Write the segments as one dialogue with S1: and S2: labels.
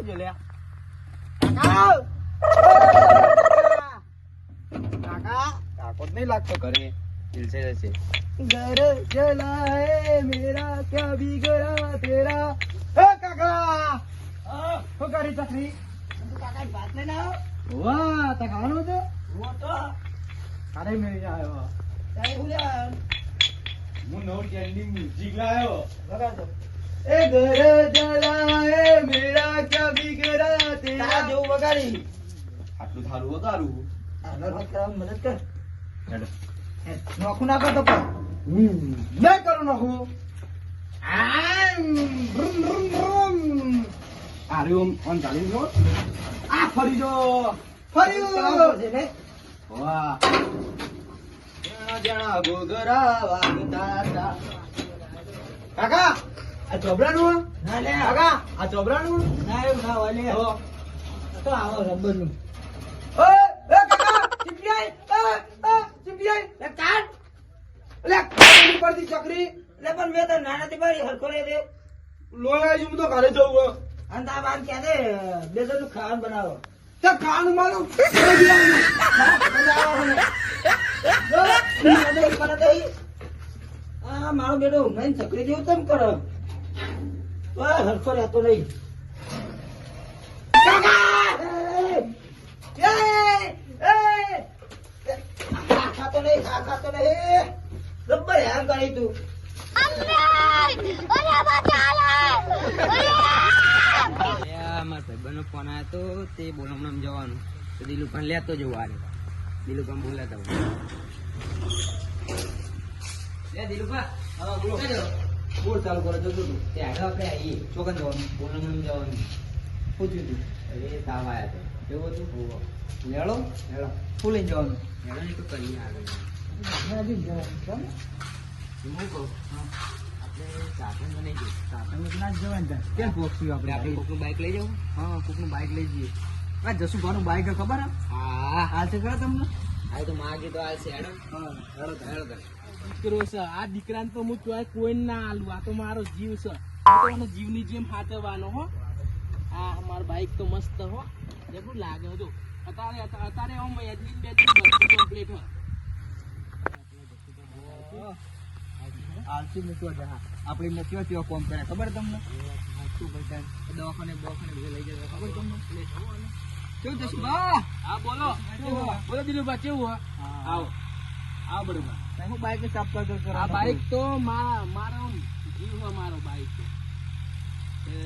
S1: જો લે
S2: કાકા
S1: કાકો જ નહીં લાગતો ઘરે દિલસે જશે
S2: घर जला है मेरा क्या बिगड़ा तेरा ए काका हो गाड़ी चकरी काका बात नहीं ना वाह तकानो तो वो तो अरे मेरे आयो काय बोला
S1: હું નો ટ્રેન્ડિંગ મ્યુઝિક લાયો
S2: लगा दो ए घर जला है मेरा क्या बिगड़ा तेरा जो वगाड़ी
S1: આટલું થારું વગાડું
S2: अगर हो कर मदद कर
S1: હેડો
S2: नोखू ना कर तो पर नहीं करो नोखू ब्रुम ब्रुम ब्रुम
S1: આર્યો ઓન ચાલી ગયો આ ફરી જો
S2: ફરી
S1: વાહ જણા ગોગરા વાગતા હતા
S2: કાકા આ ચોબરાનું ના લે કાકા
S1: આ ચોબરાનું
S2: ના એવું ના હોય લે
S1: તો
S2: તો આવો રબરનું ઓય એ કાકા ચીપિયાઈ ચીપિયાઈ લે કાન લે કાન પરથી ચકરી લે પણ મે તો નાનાથી બારી હરખો રે દે
S1: લોયા હું તો ઘરે જવું
S2: અંતા બાર કે દે બે જણનું ખાવાનું બનાવો
S1: તે કાન મારું
S2: મારો બેટો ઊંઘાઈ ચકરી જેવું તેમ કરો હરખો રહેતો નહીં ખાતો નહીં ખાતો નહીં બરાબર હેરાન કરી તું
S3: મારા ભાઈબંધનો ફોન આવ્યો તો તે બોલમણામ જવાનું તો દિલુભાન લેતો જવું આરે દિલુભાન બોલાતા લે દિલુભા
S1: હા બોલો
S3: બોલ ચાલુ કરો જતો તું તે આગળ આપણે આવીએ ચોકન જવાનું બોલમણામ જવાનું
S2: પૂછ્યું તું
S3: એ તાવ આવ્યા તો કેવું હતું
S2: લેડો
S3: હેલો
S2: ફૂલ લઈને જવાનું
S3: હેલો ને તો કરીએ આગળ હું કહું આપણે સાધન બનાવી દઈએ
S2: સાધન ના જ જવાનું ત્યાં કેમ પહોંચ્યું
S3: આપણે
S2: આપણે
S3: કોકનું બાઇક લઈ જવું
S2: હા કોકનું બાઇક લઈ જઈએ આ જસુભાનું બાઇક ખબર હે
S3: હા
S2: હાલ છે ખરા તમને
S3: હા તો માગે તો હાલ છે હેડો હેડો
S1: કરો છે આ દીકરાને તો હું ચોય કોઈ ના આલું આ તો મારો જીવ છે હું તો મને જીવની જેમ હાચવવાનો હો આ મારો બાઈક તો મસ્ત હો જેટલું લાગે જો અત્યારે આમ એડમિન બેડમિન બધું કમ્પ્લીટ હો
S2: આલસી મૂકવા જા આપણે મૂક્યો કેવો કોમ કરે ખબર તમને
S3: દવાખાને બધું લઈ જતો ખબર તમને
S2: કેવું જશું બા
S1: હા બોલો બોલો દિલુભા કેવું હો આવો આવો બરોબર
S2: હું બાઇક સાફ કર
S1: આ બાઈક તો મારો જીવ હો મારો બાઈક તો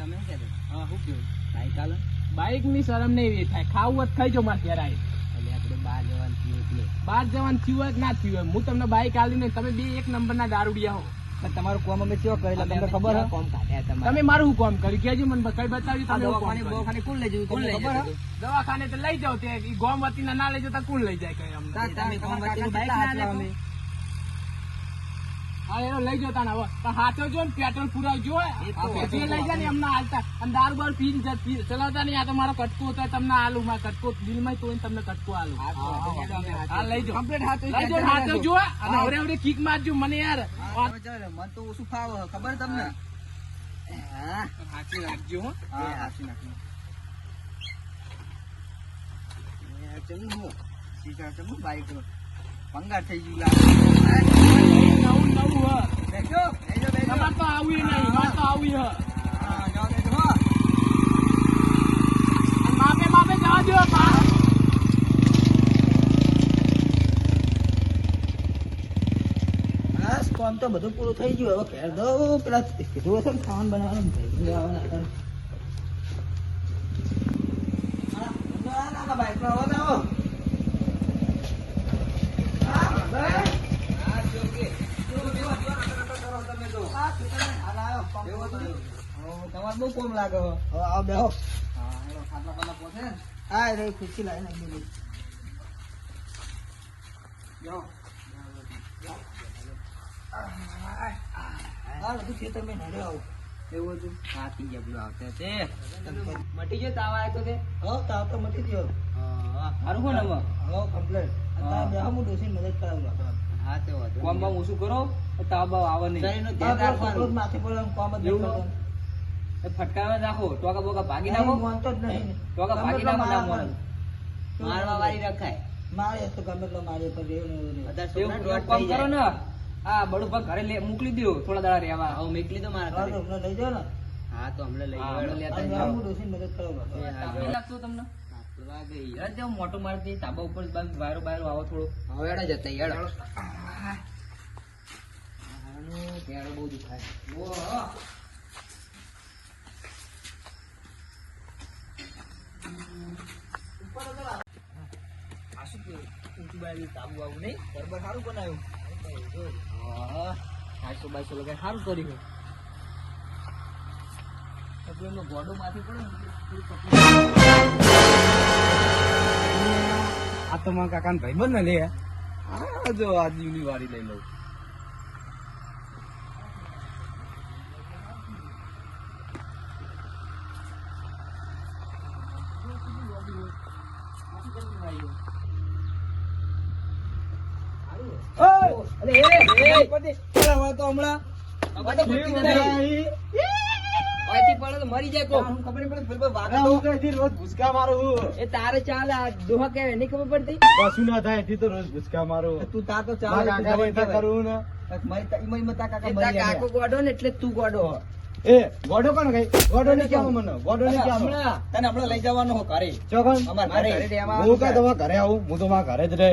S3: અમે શું કહેતા
S1: હા શું કેવું
S3: બાઈક હાલો
S1: બાઈક ની શરમ નહીં થાય ખાવું જ ખાઈ જો મારે ઘેર આવી
S3: એટલે આપણે બહાર જવાનું થયું એટલે
S1: બહાર જવાનું થયું હોય કે ના થયું હોય હું તમને બાઈક આલી ને તમે બે એક નંબર ના દારૂડિયા હો
S2: પણ તમારું કોમ અમે કેવો કરેલા તમને ખબર હે
S3: કોમ કાઢ્યા તમારે
S1: તમે મારું શું કામ કર્યું કેજો મને કઈ બતાવ્યું તમે શું કામ કર્યું?
S3: દવાખાને કોણ લઈ જવું
S2: કોણ લઈ
S3: ખબર
S2: જતું?
S1: દવાખાને તો લઈ જાવ તે ઈ ગોમ વતીને ના લઈ જતા કોણ લઈ જાય કઈ અમને
S3: તમે કોમ વચ્ચેનું બાઈક ના લે
S2: અમે
S1: હા એનો લઈ જતા ને હવે તો હાથો જો ને પેટ્રોલ પુરાવજો
S3: એ તો
S1: પછી લઈ જાય ને એમને હાલતા અને દારૂ બાર પી ચલાવતા નહીં આ તો મારો કટકો હતો તમને આલું મારો કટકો દિલમાં તો તમને કટકો આલું હા લઈ જાઓ
S2: કમ્પ્લીટ હાથ
S1: લઈ જાઓ હાથો જો અને હવે હવે કિક મારજો મને યાર
S2: મન તો ઓછું ફાવે ખબર તમને હા
S1: હાચી રાખજો હો
S2: હા હાચી નાખજો ચલું હું સીધા ચલું બાઈક ભંગાર થઈ ગયું લાગે
S1: નવું નવું હ
S2: બેઠો બેઠો બેઠો
S1: તમારે તો આવું નહીં મારે તો આવું હ
S2: હા જાઓ બેઠો
S1: અને માપે માપે જવા દો
S2: બસ કામ તો બધું પૂરું થઈ ગયું હવે ઘેર દો પેલા કીધું હશે ને ખાવાનું બનાવવાનું ભાઈ જવાના હતા બાઈકમાં આવો ને આવો તમારે બહુ કોમ લાગે હવે આવો બેહો હા રે ખુરશી લાવી નાખી હા બધું ખેતરમાં નડ્યો આવું
S3: એવું હતું હાથી ગયા પેલું આવતા તે મટી ગયો તાવ આવ્યો તો તે
S2: હો તાવ તો મટી ગયો
S3: સારું હોય ને હવે
S2: હો કમ્પ્લેટ અત્યારે બેહો હું ડોસીને મદદ કરાવું
S3: હા તે વાંધો કોમ બામ ઓછું કરો તાવ બાવ આવે નહીં
S2: શરીરનો
S3: ધ્યાન
S2: ધ્યાન
S3: રાખવાનું.
S2: રાખવાનું માથે બોલવાનું કામ જ નહીં
S3: એવું?
S2: કરવાનું
S3: એ ફટકાવા નાખો ટોકા બોકા ભાગી નાખો
S2: માનતો જ નહીં.
S3: ટોકા ભાગી નાખો ના મોન મારવા વાળી રખાય
S2: મારે તો ગમે એટલો મારે તો રેવ ને એવું નહીં.
S3: એવું એક કામ કરો ને આ બડું ભાગ ઘરે મોકલી દો થોડા દાડા રહેવા હવે મોકલી દો મારા
S2: હા, તો અમને લઈ જાઓ ને.
S3: હા તો હમણાં લઈ જાઓ લેતા
S2: અને
S3: જાઓ
S2: હું ડોશીને મદદ કરો બાપા.
S3: લાગતું તમને યાર જેમ મોટું મારતી તાબા ઉપર વાયરો બાયરો આવો થોડો હવે એડા જતા યાર પેડો બહુ દુખાય આ શું કે ઊંચું બાયલું તાબુ આવું નહીં બરાબર સારું બનાવ્યું હા 500 લગાય સારું કર્યું એટલે એમનો ગોડો માથી પડે ને થોડું
S2: આ તો મારા કાકા ભાઈ બંધ ને લે આ જો આ જીવની વાળી લઈ લઉં.
S3: મરી જાય કોક ખબર પડે
S2: રોજ ભૂસકા મારું
S3: એ તારે ચાલ આ દોહા કે નહીં ખબર પડતી
S2: કશું ના થાય એથી તો રોજ ભૂસકા મારું.
S3: તું તાર તો ચાલ
S2: મારા કાકાને એટલા કરવું ને.
S3: કાકો ગોડો ને એટલે તું ગોડો
S2: એ ગોડો કોણ ગઈ ગોડો ને કેમ મને ગોડો ને કેમ
S3: તને હમણાં લઈ જવાનો હો ઘરે
S2: ચોકન
S3: અમારા ઘરે રહેવા
S2: હું કા તમારા ઘરે આવું હું તો મારા ઘરે જ રહે.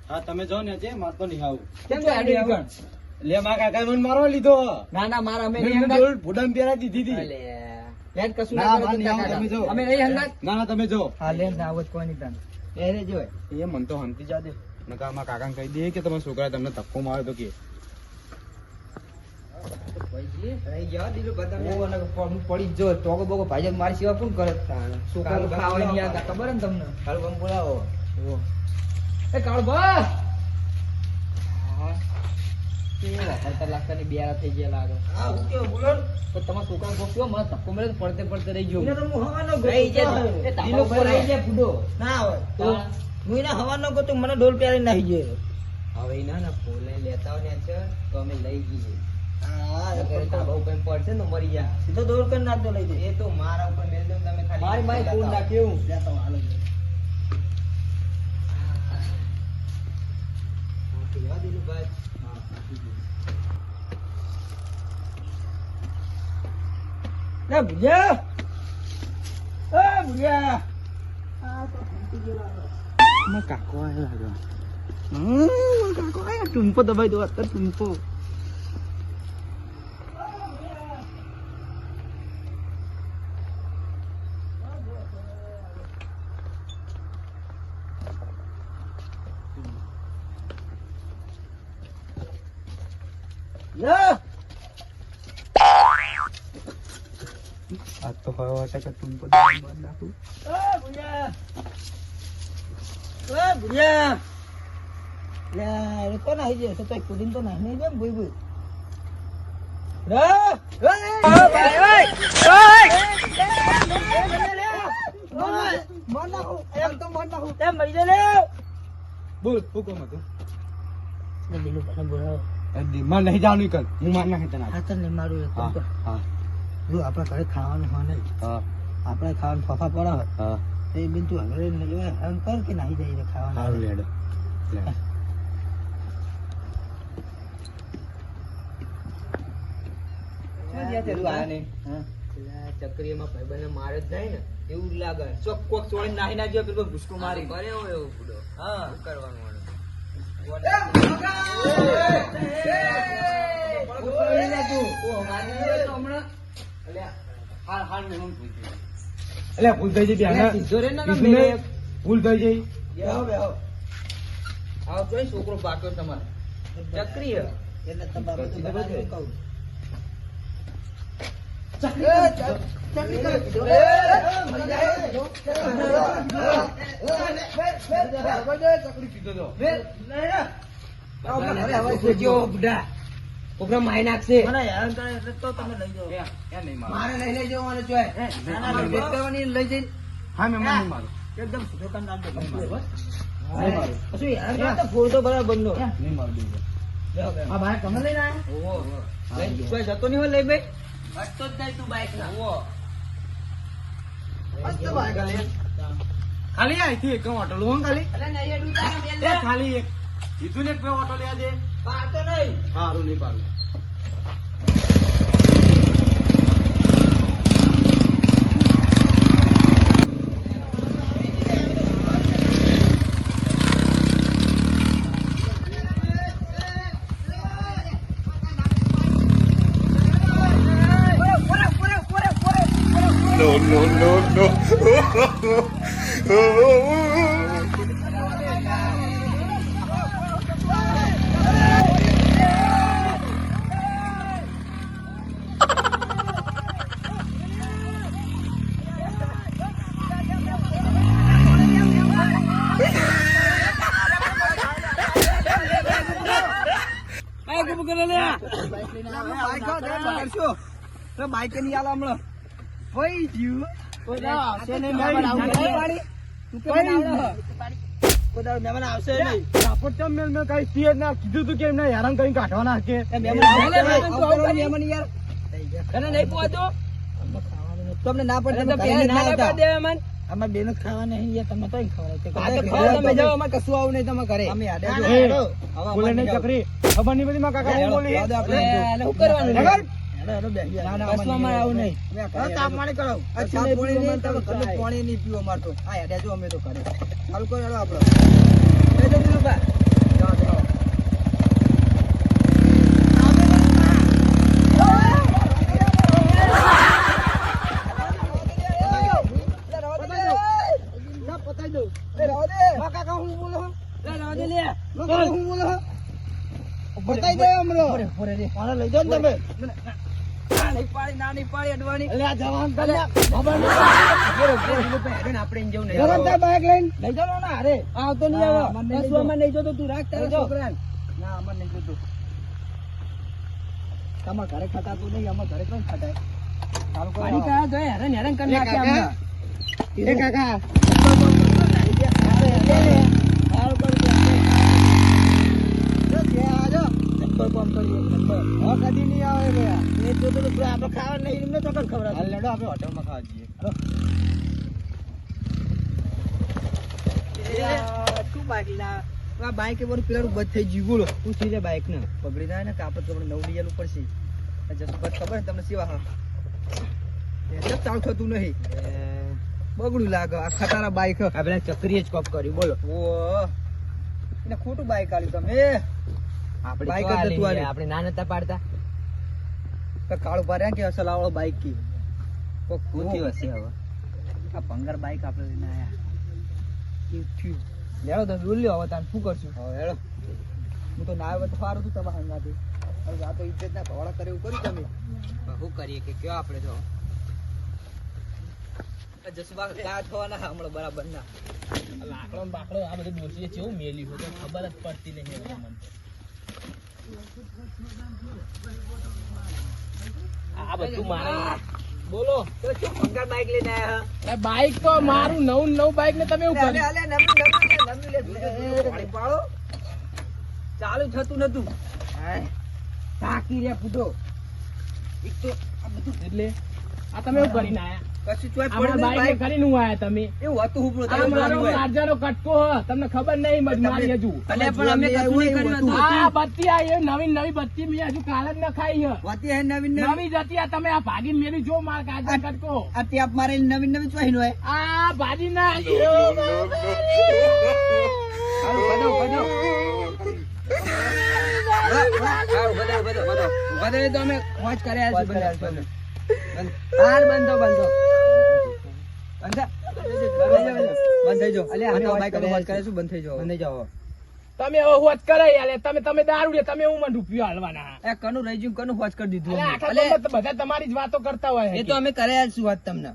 S2: હા તમે જો ને જે માર તો નહીં આવું
S3: કેમ તો હેડી નીકળ
S2: લે મારા કાકાએ મને મારવા લીધો.
S3: ના ના મારા અમે
S2: મેં
S3: નહીં
S2: મને
S3: હંગાત.
S2: દોડ ભૂડામાં પહેરાવી દીધી હતી.
S3: અલે લેટ કશું
S2: ના,
S3: ના
S2: માર નહીં આવું, તમે જો.
S3: અમે નહીં હંગાત
S2: ના ના તમે જો
S3: હા લેટ ના આવત કોઈ નહીં તને એ રે જોય
S2: એ મન તો હંતી જા દે નકા મારા કાકાને કહી દે કે તમારા છોકરા તમને ધક્કો મારે તો કે
S3: રહી ગયા દિલો બતા પડી જો ટોકો બોકો ભાઈ મારી સેવા કોણ કરે છોકરા ખાવા નહીં આવતા ખબર ને તમને
S2: હાલ બમ બોલાવો.
S3: એ કાળભા લાખની બેરા થઈ ગયા લાગે
S2: હા હું કેવું બોલો ને?
S3: તો તમારા છોકરા ગોપ્યો મને ધક્કો મળે તો પડતે પડતે રહી ગયો
S2: એને તો હું હવાનો
S3: રહી
S2: ગોતું
S3: જાય
S2: હોય.
S3: એ તાબા ઉપર રહી જાય બુડો
S2: ના હોય
S3: તો
S2: હું એને હવાનો ગોતું મને ડોલ પહેરી નાખી જાય.
S3: હવે ના ના ફોન લેતા હોય ને છે તો અમે લઈ જઈએ
S2: હા એ
S3: નકર તાબા ઉપર પડશે ને તો મરી જા
S2: સીધો દોર કરી નાખજો લઈ જાય.
S3: એ તો મારા ઉપર મેલ દો તમે ખાલી મારી મારી ફોન નાખ્યું
S2: જાતો હાલો જ. એ ભુજા એ ભુજા મારા કાકો આવ્યો લાગે. મારા કાકો આવ્યો ટૂંપો દબાઈ દો અત્યારે ટૂંપો. આ તો હવે વાટા તું બધું બંધ નાખું. લે કોણ આવી જાય તો કુદીન તો નહીં જાય ભૂઈ ભૂઈ બોલ હુકમ હતું માં નહીં જાવ નીકળ હું માર નાખી તને હા હા જો આપણા ઘરે ખાવાનું હોય નહીં હા આપણે ખાવાનું ફફા પડે હા એ બેન તું હવે એમ કર કે નાહી જાય ખાવાનું સારું લેડો
S3: ચક્રીમાં ભાઈબંધને મારે જ જાય ને એવું જ લાગે ચોક કોક ચોળી નાહી નાખ્યો પેલો ભૂસકો મારી કરે હોય એવું પૂડો હા શું કરવાનું
S2: એટલે ભૂલ થઈ જઈ ભૂલ થઈ જઈ
S3: છોકરો પાક્યો તમારે ચક્રી
S2: એટલે તમારે કહું
S3: મારી નાખશે
S2: મારે નહીં લઈ જવાનું છે
S3: લઈ જઈ
S2: હા મેં મારું
S3: એકદમ
S2: ફોટો બરાબર નો
S3: નહીં મારું
S2: આ બાઈક તમે લઈને આવ્યા?
S3: કોઈ જતો નહીં હોય લઈ ભાઈ હટતો જ નહીં તું બાઈક ના
S2: મસ્ત બાઈક આ લે. ખાલી અહીંથી એક ઓટો લો ખાલી એ ખાલી એક કીધું ને એક બે ઓટો લેવા દે.
S3: પાડતો નહીં
S2: સારું નહીં પાડું.
S3: બાઈક નહીં આલો હમણાં કોઈ જીવ
S1: કોઈ આવશે નહીં, મહેમાન આવશે.
S3: મહેમાન આવશે નહીં
S2: કાપડ ચમ મેં કઈ પીએ જ ના કીધું તું કે એમને હેરાન કરી કાઢવાના કે
S3: મહેમાન યાર તને નહીં પહોંચો તમને ના પડે તો પહેલા ના આવતા અમાર બેનો ખાવા નહીં યાર તમે તો ખવડાવતે તમે જાઓ અમાર કશું આવું નહીં તમે ઘરે અમે આડે જો
S2: બોલે નહીં ચકરી ખબર નહીં બધી માં કાકા હું બોલી
S3: આપણે શું કરવાનું આવું નહીં
S2: તાપમાણી કરાવ
S3: પાણી નહીં પીવો અમાર તો આ હેડે જો અમે તો ઘરે ચાલુ કરો હેડો આપણે
S2: બતાઈ દે હમરો આને લઈ જાઓ ને તમે.
S3: નહીં પાડી ના નહીં પાડી અડવાની
S2: એટલે આ જવાન કરે ખબર નહીં
S3: આપણે જવું
S2: જવાન તાર બાઈક લઈને
S3: લઈ જાઓ ને અરે આવતો નહીં આવે કસવામાં નહીં જોતો તું રાખ તારા છોકરાને ના અમાર નહીં જોતો તમાર ઘરે ખટાતું નહીં અમાર ઘરે કોણ ખટાય પાણી કાઢા તો હેરાન હેરાન કરી નાખે અમને
S2: એ કાકા કદી નહીં આવે ભૈયા.
S3: એ તો આપણે ખાવા નહીં એમને તો ખબર
S2: હાલ લેડો આપણે હોટલમાં ખાવા જઈએ.
S3: શું બાઈક લા આ બાઈક એ બધું પેલા બંધ થઈ ગયું બોલો શું થઈ જાય બાઈક ને બગડી જાય ને કાપડ કપડ નવું ડીએલ ઉપર છે જશું બસ ખબર ને તમને સેવા હા એટલે ચાલુ થતું નહીં બગડું લાગે આ ખટારા બાઈક આપણે ચક્રીએ જ કોપ કર્યું બોલો ઓ એને ખોટું બાઈક આલ્યું તમે આપણે બાઈક જ નતું આલ્યું આપણે ના નતા પાડતા તો કાળું પાડ્યા કે અસલ આવડો બાઈક કી કોક ખોટી હશે હવે આ ભંગાર બાઈક આપણે લઈને આયા લેડો તો દૂર લ્યો હવે તાન શું કરશું હવે હેડો હું તો ના આવ્યો તો સારું તું તમારા હંગાથી હવે આ તો ઇજ્જત ના ભવાડા કરે એવું કર્યું તમે શું કરીએ કે કયો આપણે તો જસબા ક્યાં થવાના હમણાં બરાબર ના
S1: લાકડો ને બાકડો આ બધું ડોસીએ કેવું મેલ્યું હોય તો ખબર જ પડતી નહીં હવે મને આ બધું મારે બોલો
S3: તો શું ભંગાર બાઈક લઈને આયા
S1: બાઈક તો મારું નવું બાઈક ને તમે એવું કર્યું
S3: પાડો ચાલુ થતું નતું થાકી રે પૂટો એક તો આ બધું
S1: એટલે આ તમે એવું કરીને આયા
S3: કશું ચોય
S1: અમારા બાઈક ને કરીને હું આયા તમે
S3: એવું હતું હું
S1: આ મારો ચાર્જરનો કટકો હ તમને ખબર નહીં મજમારી હજુ
S3: અલે પણ અમે કશું નહીં કર્યું હતું
S1: આ બત્તી આ એ નવી બત્તી મેં હજુ કાલ જ નખાઈ હ
S3: વાતી હે નવીન
S1: નવી જતી આ તમે આ ભાગી મેલી જો માર કાજર કટકો
S3: આ ટેપ મારે નવીન ચોહીનો હે
S1: આ ભાજી ના
S3: તો અમે મોજ કર્યા છે બંધો બંધ થઈ જાઓ અલે અમે બાઈક મોજ કરે છું બંધ થઈ જાઓ
S1: તમે હવે હોજ કરે યાર તમે દારૂ લે તમે હું મને રૂપિયો હાલવાના
S3: એ કનું રહી ગયું કનું હોજ કરી દીધું
S1: અલે આખા ગામમાં તો બધા તમારી જ વાતો કરતા હોય
S3: એ તો અમે કર્યા છું વાત તમને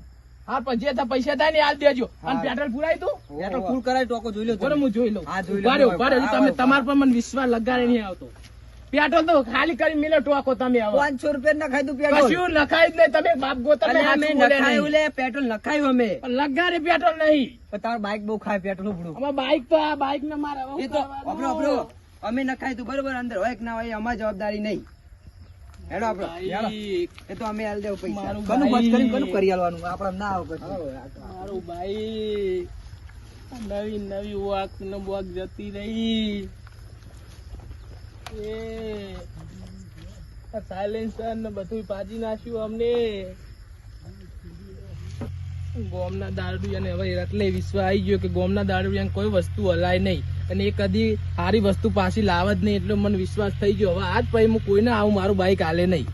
S1: હા પણ જે પૈસા થાય ને હાલ દેજો અને પેટ્રોલ પુરાય તું
S3: પેટ્રોલ ફૂલ કરાય ટોકો જોઈ લો
S1: બોલો હું જોઈ લઉં
S3: હા જોઈ લો
S1: તમે તમારા પર મને વિશ્વાસ લગાડે નહીં આવતો પેટ્રોલ તો ખાલી કરી મિલે ટોકો તમે હવે
S3: 500 રૂપિયા ના ખાધું પેટ્રોલ
S1: કશું લખાય જ નહીં તમે બાપ ગોતર
S3: પેટ્રોલ લખાયું અમે
S1: લગાડે પેટ્રોલ નહીં
S3: પણ તારું બાઈક બહુ ખાય પેટ્રોલ ઉભડું
S1: અમાર બાઈક તો આ બાઈક ને મારે
S3: એ તો આપણો અમે નખાય તું બરોબર અંદર હોય કે ના હોય એ અમારી જવાબદારી નહીં. હેડો આપડે
S1: ભાઈ,
S3: એ તો અમે હાલ દેવું પૈસા.
S1: મારું
S3: કનું બચ
S1: ભાઈ.
S3: કરીને કનું કરી આલવાનું આપણે ના આવે પછી.
S1: મારું ભાઈ આ નવી નવી વાક ને વાક જતી રહી એ સાયલેન્સર ને બધું પાજી નાખ્યું અમને. ગોમના દારૂડિયાને હવે એટલે વિશ્વાસ આવી ગયો કે ગોમના દારૂડિયાને કોઈ વસ્તુ હલાય નહીં અને એ કદી સારી વસ્તુ પાછી લાવે જ નહીં, એટલે મને વિશ્વાસ થઈ ગયો. હવે આજ પછી હું કોઈને આવું મારું બાઈક હાલે નહીં.